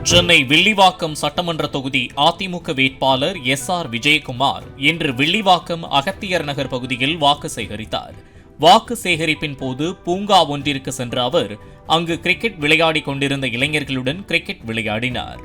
சென்னை வில்லிவாக்கம் சட்டமன்ற தொகுதி அதிமுக வேட்பாளர் எஸ்.ஆர். விஜயகுமார் இன்று வில்லிவாக்கம் அகத்தியர் நகர் பகுதியில் வாக்கு சேகரித்தார். வாக்கு சேகரிப்பின் போது பூங்கா ஒன்றிற்கு சென்ற அவர் அங்கு கிரிக்கெட் விளையாடிக் கொண்டிருந்த இளைஞர்களுடன் கிரிக்கெட் விளையாடினார்.